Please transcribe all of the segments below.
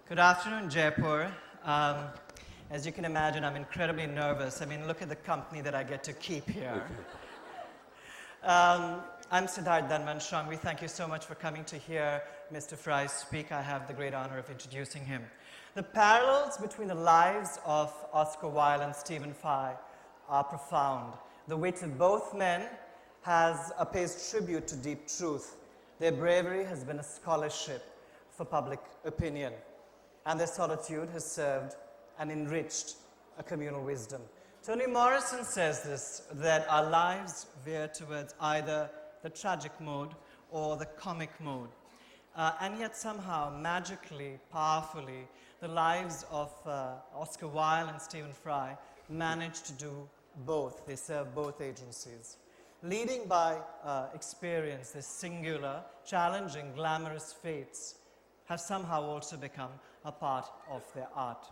Good afternoon, Jaipur. As you can imagine, I'm incredibly nervous. I mean, look at the company that I get to keep here. I'm Siddharth, Dhanvant, Shanghvi. Thank you so much for coming to hear Mr. Fry speak. I have the great honor of introducing him. The parallels between the lives of Oscar Wilde and Stephen Fry are profound. The wit of both men pays tribute to deep truth. Their bravery has been a scholarship for public opinion, and their solitude has served and enriched a communal wisdom. Toni Morrison says this, that our lives veer towards either the tragic mode or the comic mode. And yet somehow, magically, powerfully, the lives of Oscar Wilde and Stephen Fry manage to do both. They serve both agencies. Leading by experience, this singular, challenging, glamorous fates have somehow also become a part of their art.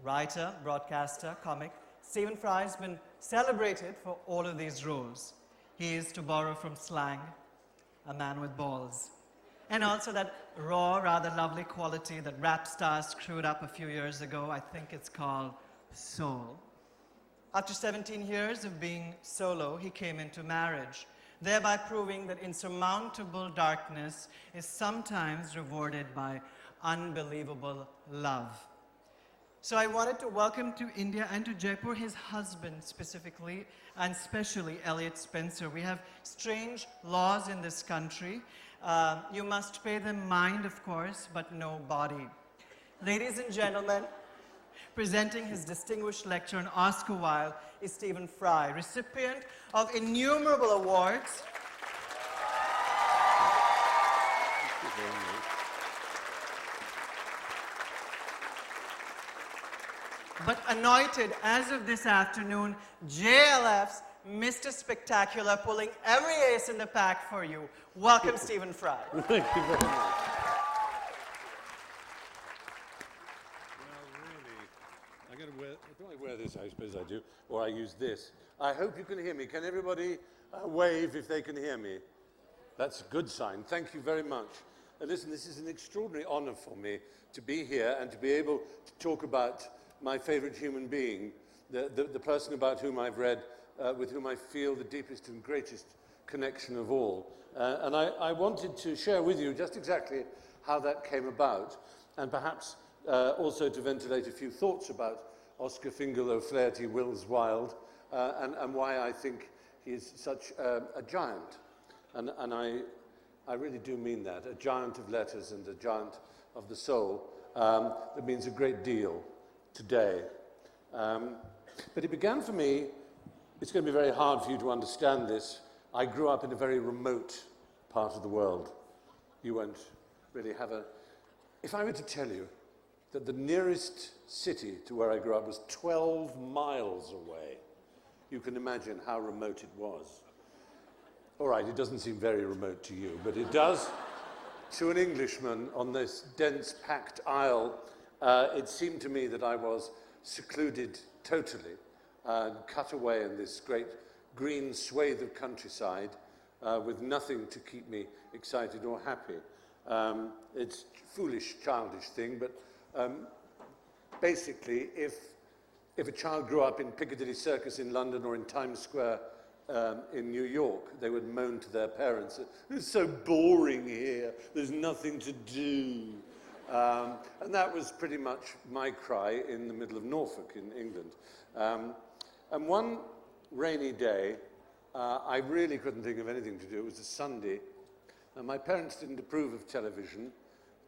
Writer, broadcaster, comic, Stephen Fry has been celebrated for all of these roles. He is, to borrow from slang, a man with balls. And also that raw, rather lovely quality that rap stars screwed up a few years ago. I think it's called soul. After 17 years of being solo, he came into marriage, thereby proving that insurmountable darkness is sometimes rewarded by unbelievable love. So I wanted to welcome to India and to Jaipur his husband specifically, and especially Elliot Spencer. We have strange laws in this country. You must pay them mind, of course, but no body. Ladies and gentlemen, presenting his distinguished lecture on Oscar Wilde is Stephen Fry, recipient of innumerable awards. But anointed, as of this afternoon, JLF's Mr. Spectacular, pulling every ace in the pack for you. Welcome, Stephen Fry. Thank you very much. Do I wear this? I suppose I do. Or I use this. I hope you can hear me. Can everybody wave if they can hear me? That's a good sign. Thank you very much. Listen, this is an extraordinary honor for me to be here and to be able to talk about my favorite human being, the person about whom I've read, with whom I feel the deepest and greatest connection of all. And I wanted to share with you just exactly how that came about, and perhaps also to ventilate a few thoughts about Oscar Fingal O'Flaherty Wills Wilde, and why I think he is such a giant. And I really do mean that, a giant of letters and a giant of the soul. That means a great deal today. But it began for me, it's going to be very hard for you to understand this. I grew up in a very remote part of the world. You won't really have a... If I were to tell you that the nearest city to where I grew up was 12 miles away, you can imagine how remote it was. All right, it doesn't seem very remote to you, but it does to an Englishman on this dense, packed aisle. It seemed to me that I was secluded totally, cut away in this great green swathe of countryside with nothing to keep me excited or happy. It's a foolish, childish thing, but basically, if a child grew up in Piccadilly Circus in London or in Times Square in New York, they would moan to their parents, "It's so boring here, there's nothing to do." And that was pretty much my cry in the middle of Norfolk in England. And one rainy day, I really couldn't think of anything to do. It was a Sunday, and my parents didn't approve of television.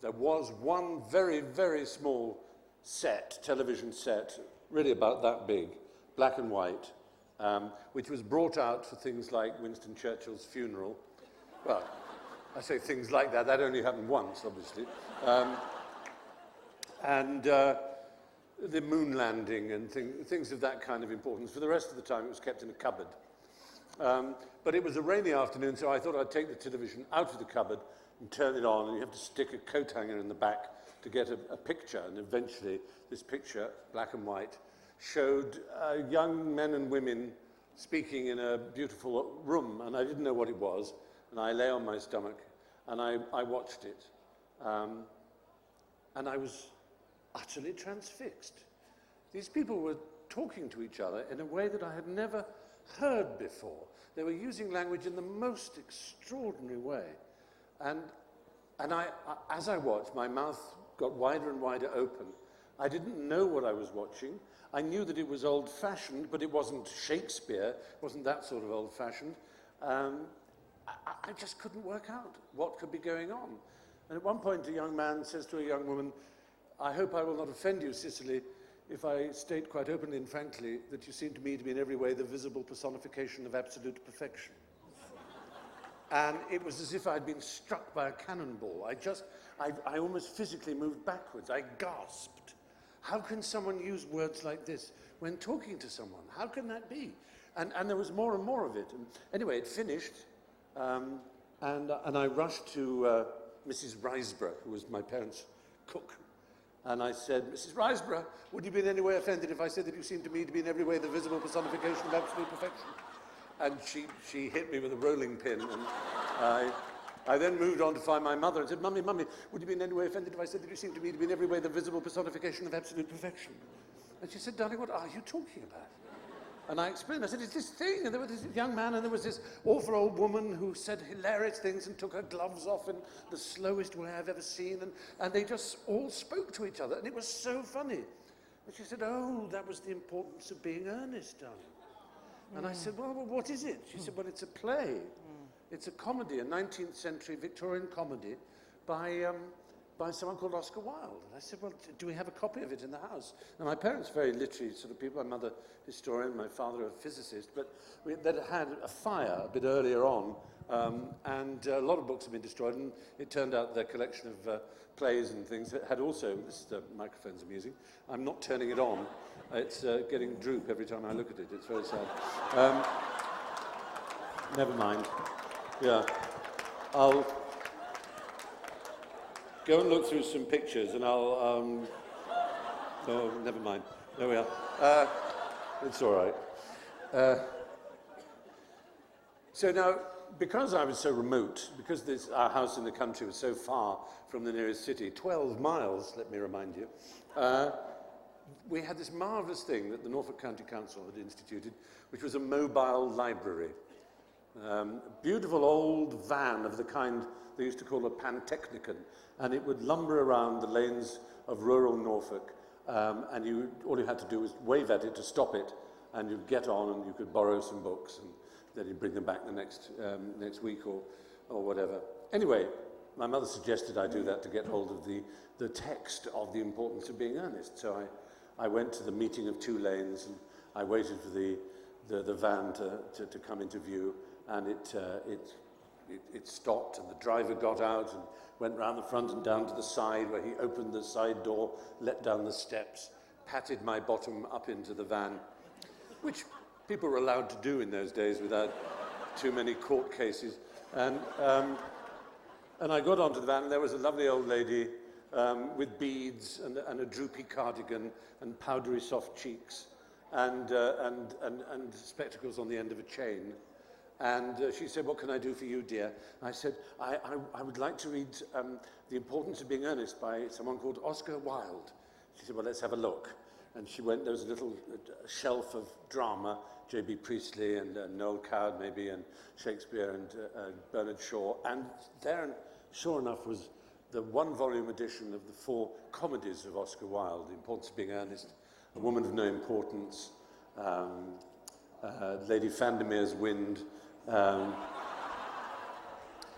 There was one very, very small television set, really about that big, black and white, which was brought out for things like Winston Churchill's funeral. Well, I say things like that. That only happened once, obviously. And the moon landing and things of that kind of importance. For the rest of the time, it was kept in a cupboard. But it was a rainy afternoon, so I thought I'd take the television out of the cupboard and turn it on, and you have to stick a coat hanger in the back to get a picture. And eventually, this picture, black and white, showed young men and women speaking in a beautiful room, and I didn't know what it was, and I lay on my stomach, and I watched it. And I was utterly transfixed. These people were talking to each other in a way that I had never heard before. They were using language in the most extraordinary way. And as I watched, my mouth got wider and wider open. I didn't know what I was watching. I knew that it was old-fashioned, but it wasn't Shakespeare. It wasn't that sort of old-fashioned. I just couldn't work out what could be going on. And at one point, a young man says to a young woman, "I hope I will not offend you, Cicely, if I state quite openly and frankly that you seem to me to be in every way the visible personification of absolute perfection." And it was as if I'd been struck by a cannonball. I almost physically moved backwards. I gasped. How can someone use words like this when talking to someone? How can that be? And there was more and more of it. And anyway, it finished, and I rushed to Mrs. Riseborough, who was my parents' cook. And I said, "Mrs. Riseborough, would you be in any way offended if I said that you seem to me to be in every way the visible personification of absolute perfection?" And she hit me with a rolling pin. And I then moved on to find my mother and said, "Mummy, would you be in any way offended if I said that you seem to me to be in every way the visible personification of absolute perfection?" And she said, "Darling, what are you talking about?" And I explained, I said, "It's this thing." And there was this young man, and there was this awful old woman who said hilarious things and took her gloves off in the slowest way I've ever seen. And they just all spoke to each other, and it was so funny. And she said, "Oh, that was the importance of being earnest, darling." And I said, well, what is it? She said, "Well, it's a play. It's a comedy, a 19th century Victorian comedy by someone called Oscar Wilde." And I said, "Well, do we have a copy of it in the house?" And my parents, very literary sort of people, my mother historian, my father a physicist, but they'd had a fire a bit earlier on, and a lot of books had been destroyed, and it turned out their collection of plays and things had also, the microphone's amusing, I'm not turning it on, it's getting droop every time I look at it, it's very sad. Never mind, yeah, I'll go and look through some pictures and I'll, oh, never mind, there we are, it's all right. So now, because I was so remote, because our house in the country was so far from the nearest city, 12 miles, let me remind you, we had this marvellous thing that the Norfolk County Council had instituted, which was a mobile library. Beautiful old van of the kind they used to call a pantechnicon, and it would lumber around the lanes of rural Norfolk, and all you had to do was wave at it to stop it, and you'd get on and you could borrow some books, and then you'd bring them back the next week or whatever. Anyway, my mother suggested I do that to get hold of the text of the importance of being earnest. So I went to the meeting of two lanes, and I waited for the van to come into view, and it stopped, and the driver got out and went round the front and down to the side, where he opened the side door, let down the steps, patted my bottom up into the van, which people were allowed to do in those days without too many court cases. And I got onto the van, and there was a lovely old lady with beads and a droopy cardigan and powdery soft cheeks and spectacles on the end of a chain. And she said, "What can I do for you, dear?" And I said, I would like to read The Importance of Being Earnest by someone called Oscar Wilde. She said, "Well, let's have a look." And she went, there was a little shelf of drama, J.B. Priestley and Noel Coward maybe, and Shakespeare and Bernard Shaw. And there, sure enough, was the one-volume edition of the 4 comedies of Oscar Wilde, The Importance of Being Earnest, A Woman of No Importance, Lady Vandermeer's Wind, and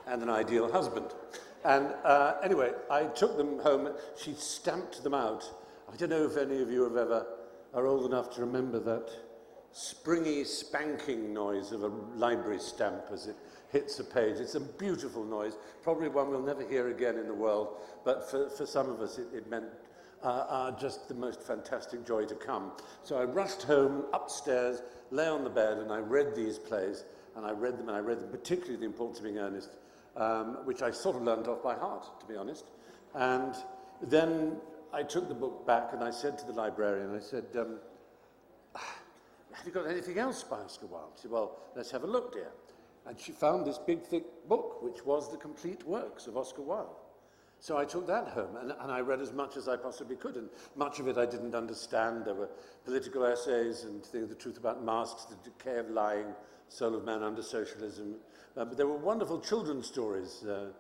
An Ideal Husband. And anyway, I took them home. She stamped them out. I don't know if any of you are old enough to remember that springy, spanking noise of a library stamp as it hits a page. It's a beautiful noise, probably one we'll never hear again in the world, but for some of us it meant just the most fantastic joy to come. So I rushed home, upstairs, lay on the bed, and I read these plays, and I read them, particularly The Importance of Being Earnest, which I sort of learned off by heart, to be honest. And then I took the book back, and I said to the librarian, I said, "Have you got anything else by Oscar Wilde?" She said, "Well, let's have a look, dear." And she found this big, thick book, which was the complete works of Oscar Wilde. So I took that home, and I read as much as I possibly could, and much of it I didn't understand. There were political essays and The Truth About Masks, The Decay of Lying, Soul of Man Under Socialism. But there were wonderful children's stories, the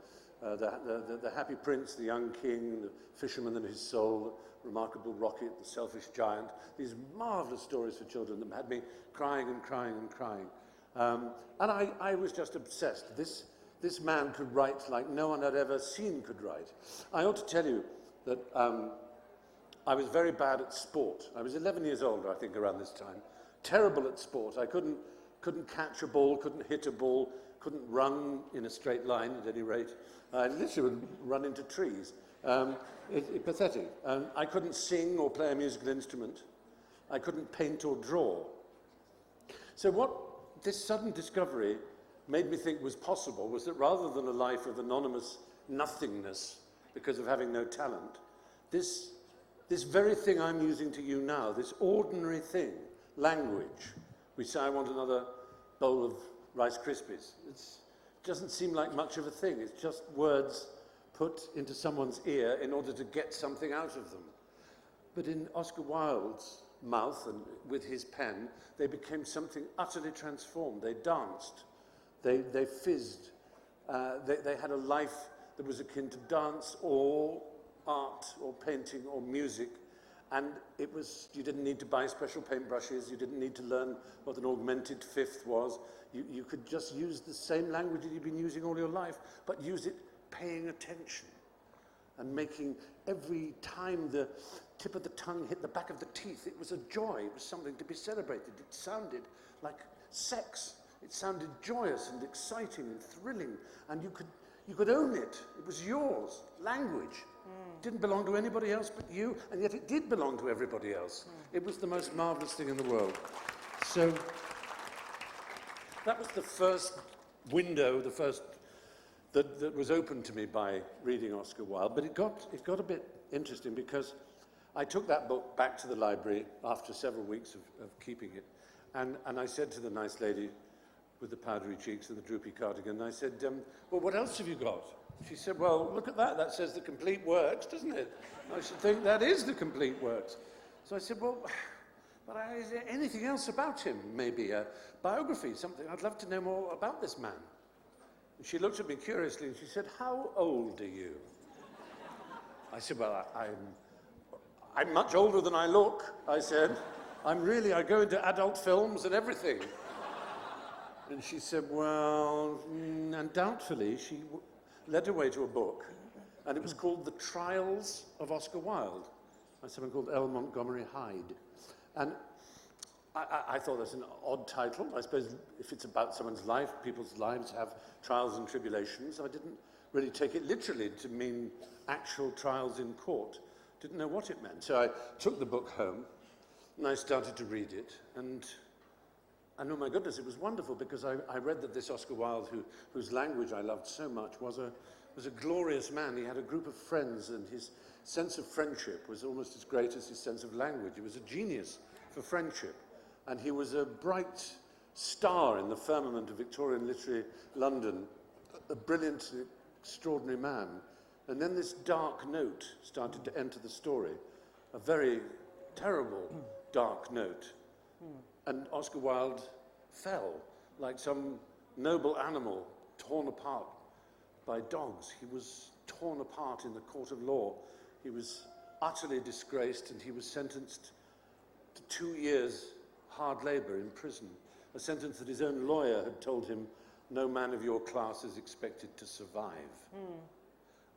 Happy Prince, The Young King, The Fisherman and His Soul, Remarkable Rocket, The Selfish Giant. These marvelous stories for children that had me crying and crying and crying. And I was just obsessed. This man could write like no one had ever seen could write. I ought to tell you that I was very bad at sport. I was 11 years old, I think, around this time. Terrible at sport. I couldn't catch a ball, couldn't hit a ball, couldn't run in a straight line at any rate. I literally would run into trees. Pathetic. I couldn't sing or play a musical instrument. I couldn't paint or draw. So what this sudden discovery made me think was possible was that rather than a life of anonymous nothingness because of having no talent, this very thing I'm using to you now, this ordinary thing, language, we say I want another bowl of Rice Krispies. It doesn't seem like much of a thing. It's just words put into someone's ear in order to get something out of them. But in Oscar Wilde's mouth and with his pen, they became something utterly transformed. They danced. They fizzed. They had a life that was akin to dance or art or painting or music. And it was, you didn't need to buy special paintbrushes. You didn't need to learn what an augmented fifth was. You could just use the same language that you've been using all your life, but use it paying attention and making every time the tip of the tongue hit the back of the teeth, it was a joy. It was something to be celebrated. It sounded like sex. It sounded joyous and exciting and thrilling, and you could own it. It was yours. Language. It didn't belong to anybody else but you, and yet it did belong to everybody else. It was the most marvelous thing in the world. So that was the first window, the first that was opened to me by reading Oscar Wilde. But it got a bit interesting because I took that book back to the library after several weeks of keeping it, and I said to the nice lady with the powdery cheeks and the droopy cardigan, I said, well, what else have you got? She said, well, look at that. That says the complete works, doesn't it? I should think that is the complete works. So I said, well, but is there anything else about him? Maybe a biography, something. I'd love to know more about this man. And she looked at me curiously and she said, how old are you? I said, well, I'm much older than I look, I said. I go into adult films and everything. And she said, well, and doubtfully, she led her way to a book, and it was called The Trials of Oscar Wilde, by someone called L. Montgomery Hyde. And I thought that's an odd title. I suppose if it's about someone's life, people's lives have trials and tribulations. I didn't really take it literally to mean actual trials in court. Didn't know what it meant. So I took the book home, and I started to read it, and oh my goodness, it was wonderful because I read that this Oscar Wilde, whose language I loved so much, was a glorious man. He had a group of friends, and his sense of friendship was almost as great as his sense of language. He was a genius for friendship, and he was a bright star in the firmament of Victorian literary London, a brilliant, extraordinary man. And then this dark note started to enter the story, a very terrible dark note. And Oscar Wilde fell like some noble animal torn apart by dogs. He was torn apart in the court of law. He was utterly disgraced, and he was sentenced to 2 years hard labor in prison, a sentence that his own lawyer had told him no man of your class is expected to survive.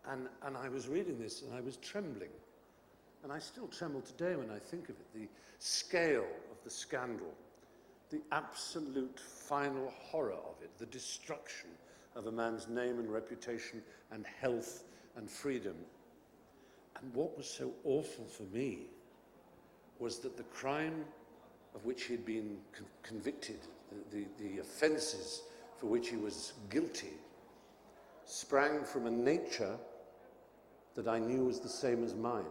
And I was reading this, and I was trembling. And I still tremble today when I think of it, the scale of the scandal, the absolute final horror of it, the destruction of a man's name and reputation and health and freedom. And what was so awful for me was that the crime of which he'd been convicted, the offences for which he was guilty, sprang from a nature that I knew was the same as mine.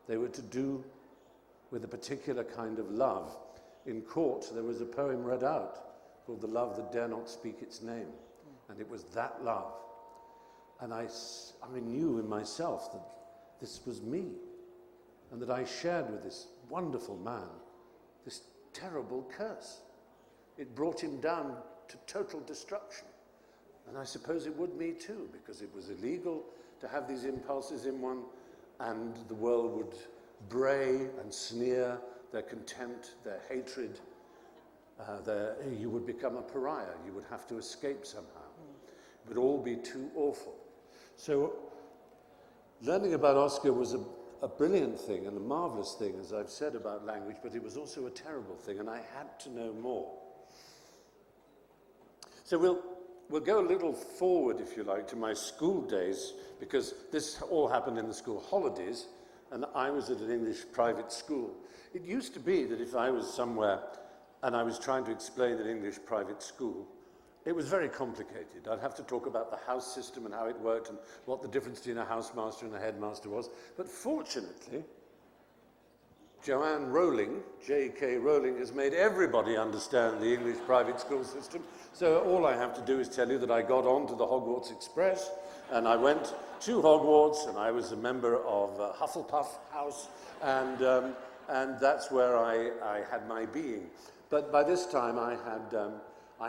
They were to do with a particular kind of love. In court, there was a poem read out called The Love That Dare Not Speak Its Name. And it was that love. And I knew in myself that this was me, and that I shared with this wonderful man this terrible curse. It brought him down to total destruction. And I suppose it would me too, because it was illegal to have these impulses in one, and the world would bray and sneer their contempt, their hatred. You would become a pariah. You would have to escape somehow. It would all be too awful. So learning about Oscar was a brilliant thing and a marvelous thing, as I've said about language, but it was also a terrible thing, and I had to know more. So we'll go a little forward, if you like, to my school days, because this all happened in the school holidays, and I was at an English private school. It used to be that if I was somewhere and I was trying to explain an English private school, it was very complicated. I'd have to talk about the house system and how it worked and what the difference between a housemaster and a headmaster was. But fortunately, Joanne Rowling, J.K. Rowling, has made everybody understand the English private school system. So all I have to do is tell you that I got onto the Hogwarts Express, and I went to Hogwarts, and I was a member of Hufflepuff House, and that's where I had my being. But by this time, I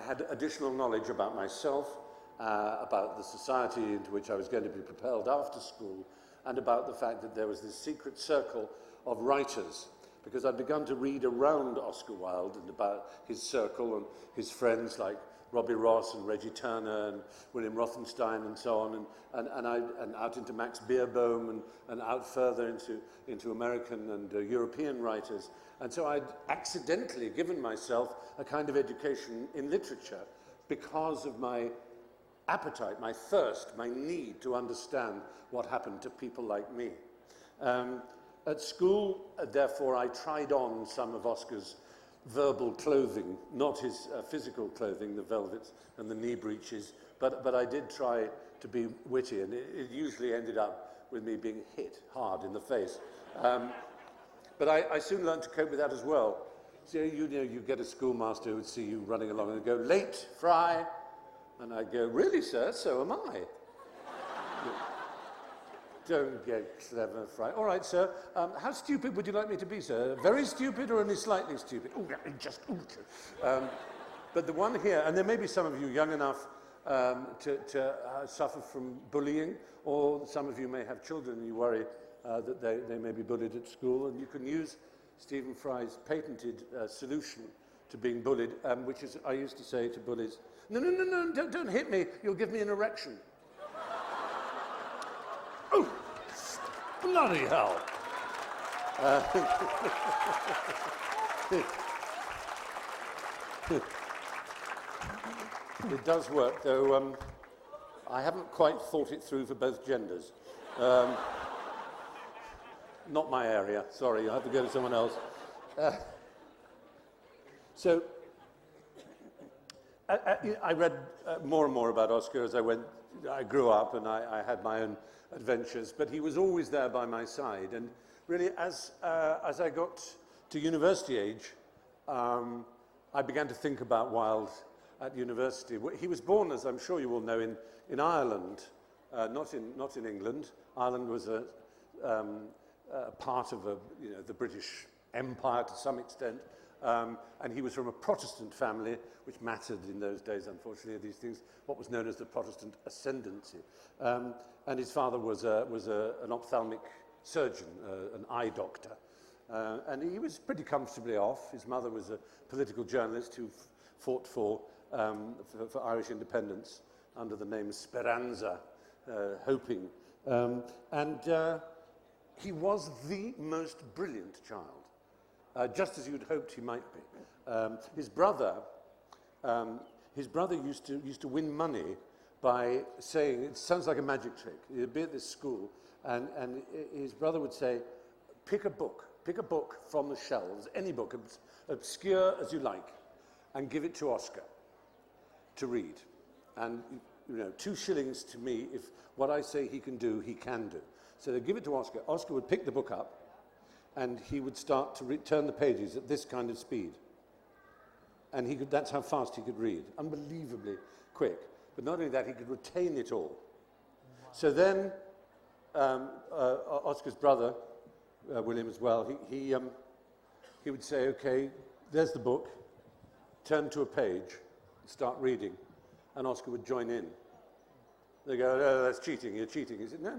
had additional knowledge about myself, about the society into which I was going to be propelled after school, and about the fact that there was this secret circle of writers, because I'd begun to read around Oscar Wilde and about his circle and his friends like Robbie Ross and Reggie Turner and William Rothenstein and so on, and out into Max Beerbohm and out further into American and European writers. And so I'd accidentally given myself a kind of education in literature because of my appetite, my thirst, my need to understand what happened to people like me. At school, therefore, I tried on some of Oscar's verbal clothing, not his physical clothing, the velvets and the knee breeches, but I did try to be witty, and it usually ended up with me being hit hard in the face. But I soon learned to cope with that as well. So you get a schoolmaster who would see you running along and go, "Late, Fry," and I'd go, "Really, sir? So am I." Don't get clever, Fry. All right, sir. How stupid would you like me to be, sir? Very stupid or only slightly stupid? But the one here, and there may be some of you young enough to suffer from bullying, or some of you may have children and you worry that they may be bullied at school, and you can use Stephen Fry's patented solution to being bullied, which is, I used to say to bullies, no, don't hit me, you'll give me an erection. Oh, bloody hell. It does work, though I haven't quite thought it through for both genders. Not my area, sorry, I have to go to someone else. So I read more and more about Oscar as I grew up, and I had my own adventures, but he was always there by my side. And really, as I got to university age, I began to think about Wilde at university. He was born, as I'm sure you all know, in Ireland, not in England. Ireland was a part of the British Empire to some extent, and he was from a Protestant family, which mattered in those days, unfortunately, these things, what was known as the Protestant ascendancy. And his father was an ophthalmic surgeon, an eye doctor. And he was pretty comfortably off. His mother was a political journalist who fought for Irish independence under the name Speranza, hoping. And he was the most brilliant child, just as you'd hoped he might be. His brother used to win money by saying, it sounds like a magic trick. He'd be at this school, and his brother would say, pick a book from the shelves, any book, obscure as you like, and give it to Oscar to read. And 2 shillings to me, if what I say he can do, he can do. So they'd give it to Oscar. Oscar would pick the book up, and he would start to turn the pages at this kind of speed. And that's how fast he could read, unbelievably quick. But not only that, he could retain it all. Wow. So then Oscar's brother, William as well, he would say, okay, there's the book, turn to a page, start reading, and Oscar would join in. They go, oh, that's cheating, you're cheating. He said, no,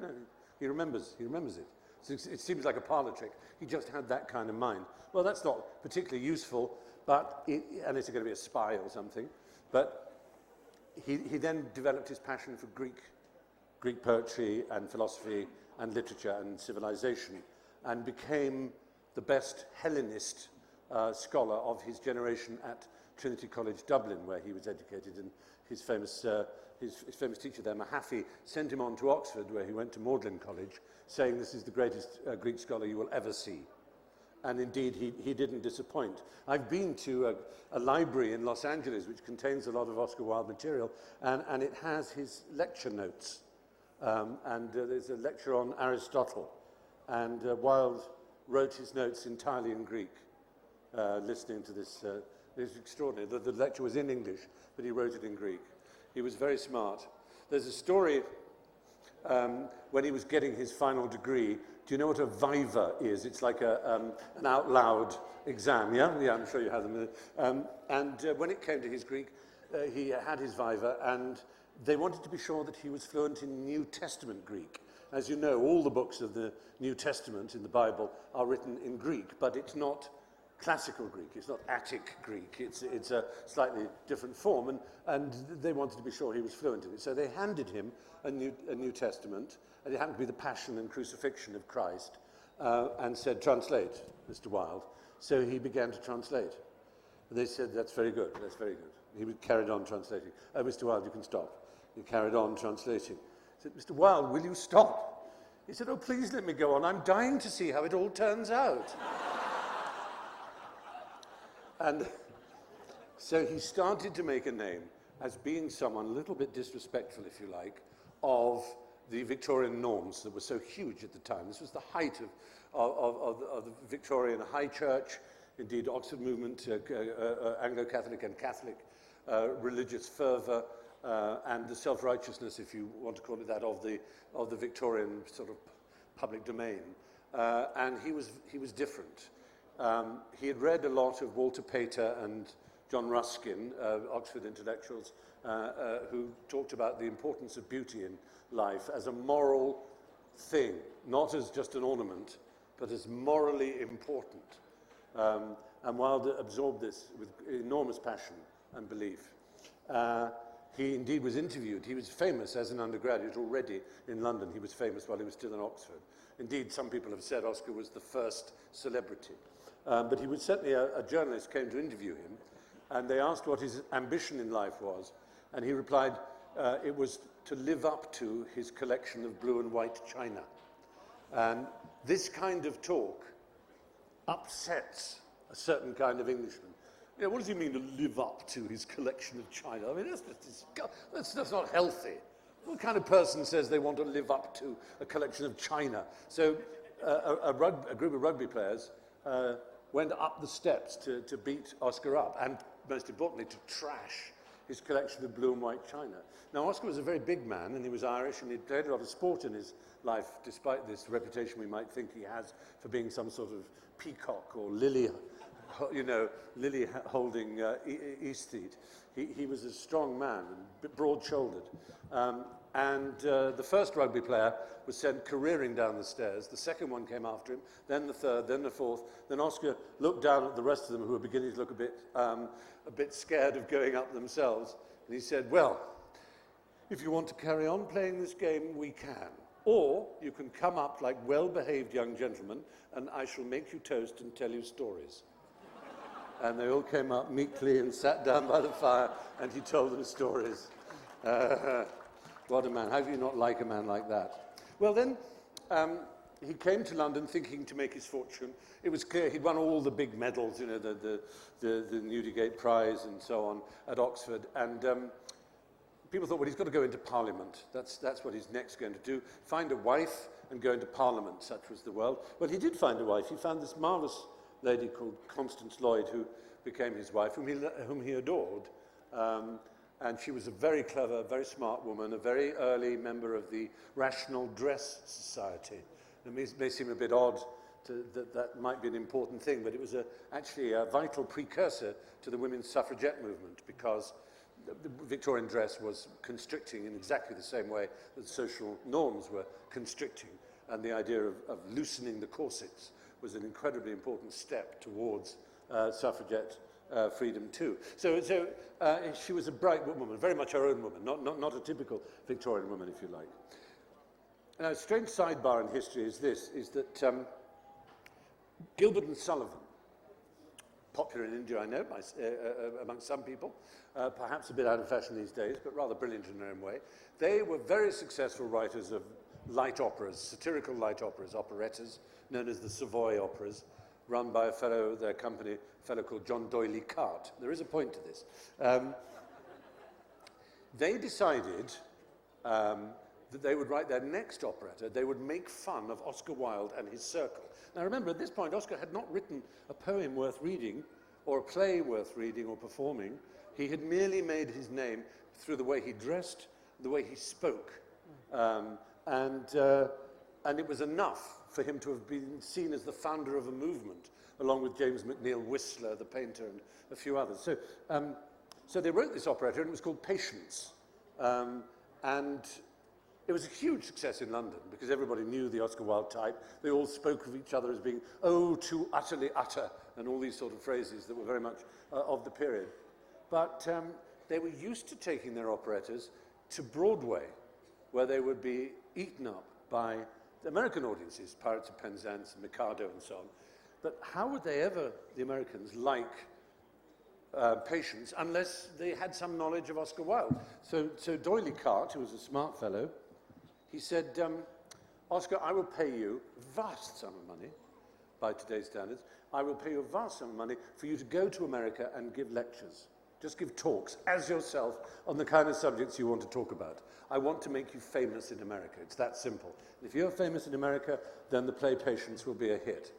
he remembers it. So it seems like a parlor trick. He just had that kind of mind. Well, that's not particularly useful, and it's going to be a spy or something, but he then developed his passion for Greek poetry and philosophy and literature and civilization, and became the best Hellenist scholar of his generation at Trinity College, Dublin, where he was educated. And his famous teacher there, Mahaffy, sent him on to Oxford, where he went to Magdalen College, saying this is the greatest Greek scholar you will ever see. And indeed, he didn't disappoint. I've been to a library in Los Angeles, which contains a lot of Oscar Wilde material, and it has his lecture notes. There's a lecture on Aristotle, and Wilde wrote his notes entirely in Greek, listening to this. It was extraordinary. The lecture was in English, but he wrote it in Greek. He was very smart. There's a story when he was getting his final degree. Do you know what a viva is? It's like an out loud exam, yeah? Yeah, I'm sure you have them. When it came to his Greek, he had his viva, and they wanted to be sure that he was fluent in New Testament Greek. As you know, all the books of the New Testament in the Bible are written in Greek, but it's not classical Greek, it's not Attic Greek, it's a slightly different form, and they wanted to be sure he was fluent in it. So they handed him a New Testament, and it happened to be the Passion and Crucifixion of Christ, and said, translate, Mr. Wilde. So he began to translate. They said, that's very good, that's very good. He carried on translating. Oh, Mr. Wilde, you can stop. He carried on translating. He said, Mr. Wilde, will you stop? He said, oh, please let me go on. I'm dying to see how it all turns out. And so he started to make a name as being someone a little bit disrespectful, if you like, of the Victorian norms that were so huge at the time. This was the height of the Victorian high church, indeed Oxford movement, Anglo-Catholic and Catholic religious fervour, and the self-righteousness, if you want to call it that, of the Victorian sort of public domain. And he was different. He had read a lot of Walter Pater and John Ruskin, Oxford intellectuals, who talked about the importance of beauty in life as a moral thing, not as just an ornament, but as morally important. And Wilde absorbed this with enormous passion and belief. He indeed was interviewed. He was famous as an undergraduate already in London. He was famous while he was still in Oxford. Indeed, some people have said Oscar was the first celebrity. But he was certainly a journalist came to interview him, and they asked what his ambition in life was, and he replied it was to live up to his collection of blue and white china. And this kind of talk upsets a certain kind of Englishman. You know, what does he mean to live up to his collection of china? I mean, that's not healthy. What kind of person says they want to live up to a collection of china? So a group of rugby players went up the steps to beat Oscar up, and most importantly, to trash his collection of blue and white china. Now, Oscar was a very big man, and he was Irish, and he'd played a lot of sport in his life, despite this reputation we might think he has for being some sort of peacock or lily holding aesthete. He was a strong man and broad-shouldered. The first rugby player was sent careering down the stairs. The second one came after him, then the third, then the fourth. Then Oscar looked down at the rest of them, who were beginning to look a bit scared of going up themselves. And he said, well, if you want to carry on playing this game, we can. Or you can come up like well-behaved young gentlemen, and I shall make you toast and tell you stories. And they all came up meekly and sat down by the fire, and he told them stories. What a man. How do you not like a man like that? Well, then he came to London thinking to make his fortune. It was clear he'd won all the big medals, you know, the Newdigate Prize and so on at Oxford. And people thought, well, he's got to go into Parliament. That's what he's next going to do. Find a wife and go into Parliament, such was the world. Well, he did find a wife. He found this marvellous lady called Constance Lloyd, who became his wife, whom he adored. And she was a very clever, very smart woman, a very early member of the Rational Dress Society. It may seem a bit odd that might be an important thing, but it was actually a vital precursor to the women's suffragette movement, because the Victorian dress was constricting in exactly the same way that social norms were constricting, and the idea of loosening the corsets was an incredibly important step towards suffragette freedom too. So she was a bright woman, very much her own woman, not a typical Victorian woman, if you like. Now, a strange sidebar in history is that Gilbert and Sullivan, popular in India, I know, among some people, perhaps a bit out of fashion these days, but rather brilliant in their own way. They were very successful writers of light operas, satirical light operas, operettas, known as the Savoy Operas, run by their company, a fellow called John D'Oyly Carte. There is a point to this. They decided that they would write their next operetta. They would make fun of Oscar Wilde and his circle. Now remember, at this point, Oscar had not written a poem worth reading or a play worth reading or performing. He had merely made his name through the way he dressed, the way he spoke. And it was enough for him to have been seen as the founder of a movement, along with James McNeill Whistler, the painter, and a few others. So they wrote this operetta, and it was called Patience. And it was a huge success in London, because everybody knew the Oscar Wilde type. They all spoke of each other as being, oh, too utterly utter, and all these sort of phrases that were very much of the period. But they were used to taking their operettas to Broadway, where they would be eaten up by the American audiences, Pirates of Penzance, and Mikado, and so on. But how would they ever, the Americans, like Patience unless they had some knowledge of Oscar Wilde? So D'Oyly Carte, who was a smart fellow, he said, Oscar, I will pay you a vast sum of money, by today's standards. I will pay you a vast sum of money for you to go to America and give lectures. Just give talks as yourself on the kind of subjects you want to talk about. I want to make you famous in America. It's that simple. If you're famous in America, then the play Patience will be a hit.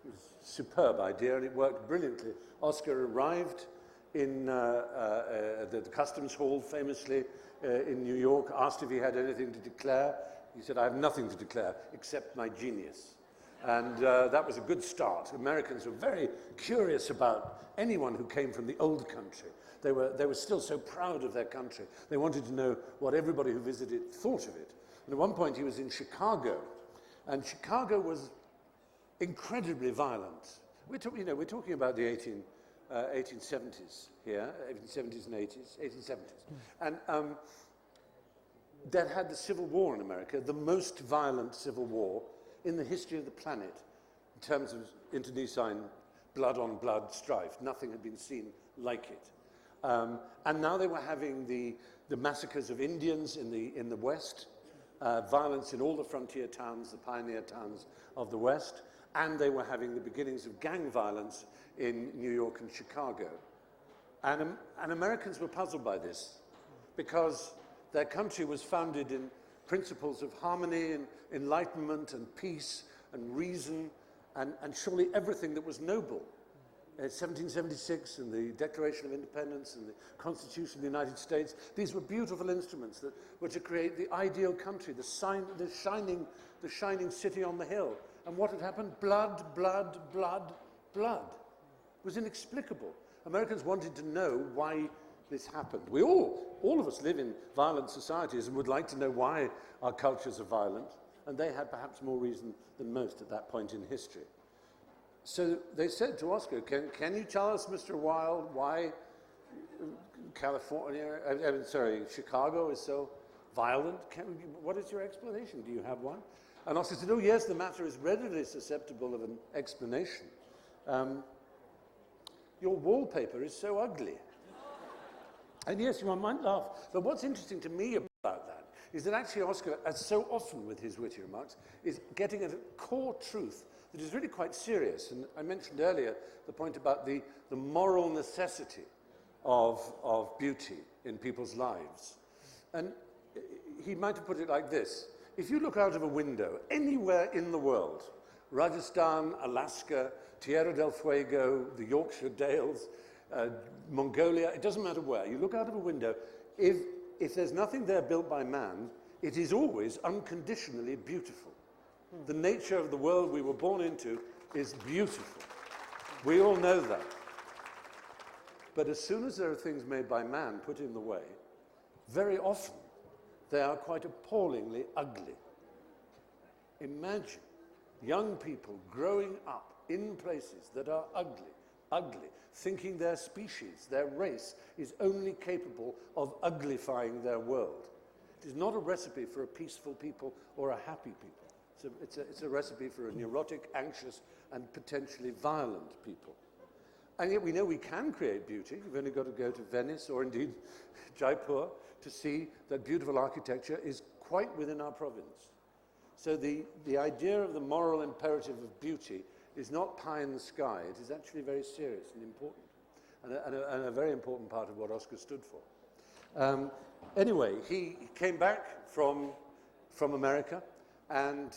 It was a superb idea, and it worked brilliantly. Oscar arrived in the Customs Hall, famously, in New York, asked if he had anything to declare. He said, I have nothing to declare except my genius. And that was a good start. Americans were very curious about anyone who came from the old country. They were still so proud of their country. They wanted to know what everybody who visited thought of it. And at one point he was in Chicago, and Chicago was incredibly violent. We're talking about the 1870s here, 1870s and 80s, 1870s. And that had the Civil War in America, the most violent civil war in the history of the planet in terms of internecine blood-on-blood strife. Nothing had been seen like it. And now they were having the massacres of Indians in the West, violence in all the frontier towns, the pioneer towns of the West, and they were having the beginnings of gang violence in New York and Chicago. And Americans were puzzled by this, because their country was founded in principles of harmony and enlightenment and peace and reason and surely everything that was noble. 1776 and the Declaration of Independence and the Constitution of the United States, these were beautiful instruments that were to create the ideal country, the shining city on the hill. And what had happened? Blood, blood, blood, blood. It was inexplicable. Americans wanted to know why this happened. We all of us live in violent societies and would like to know why our cultures are violent, and they had perhaps more reason than most at that point in history. So they said to Oscar, can you tell us, Mr. Wilde, why Chicago is so violent? What is your explanation? Do you have one? And Oscar said, oh yes, the matter is readily susceptible of an explanation. Your wallpaper is so ugly. And yes, you might laugh, but what's interesting to me about that is that actually Oscar, as so often with his witty remarks, is getting at a core truth that is really quite serious. And I mentioned earlier the point about the moral necessity of beauty in people's lives. And he might have put it like this. If you look out of a window anywhere in the world, Rajasthan, Alaska, Tierra del Fuego, the Yorkshire Dales, Mongolia, it doesn't matter where. You look out of a window, if there's nothing there built by man, it is always unconditionally beautiful. The nature of the world we were born into is beautiful. We all know that. But as soon as there are things made by man put in the way, very often they are quite appallingly ugly. Imagine young people growing up in places that are ugly, thinking their species, their race, is only capable of uglifying their world. It is not a recipe for a peaceful people or a happy people. It's a recipe for a neurotic, anxious, and potentially violent people. And yet we know we can create beauty. You've only got to go to Venice or indeed Jaipur to see that beautiful architecture is quite within our province. So the idea of the moral imperative of beauty is not pie in the sky. It is actually very serious and important, and a very important part of what Oscar stood for. Anyway, he came back from America, and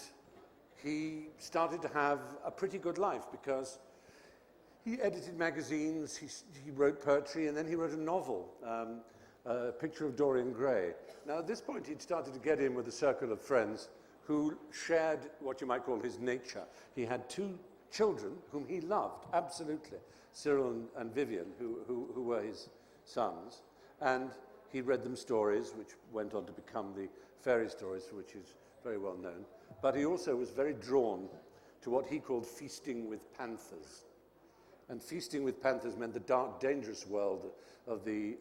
he started to have a pretty good life because he edited magazines, he wrote poetry, and then he wrote a novel, A Picture of Dorian Gray. Now, at this point, he'd started to get in with a circle of friends who shared what you might call his nature. He had two children whom he loved, absolutely, Cyril and Vivian, who were his sons, and he read them stories, which went on to become the fairy stories, for which he's very well known. But he also was very drawn to what he called feasting with panthers. And feasting with panthers meant the dark, dangerous world of the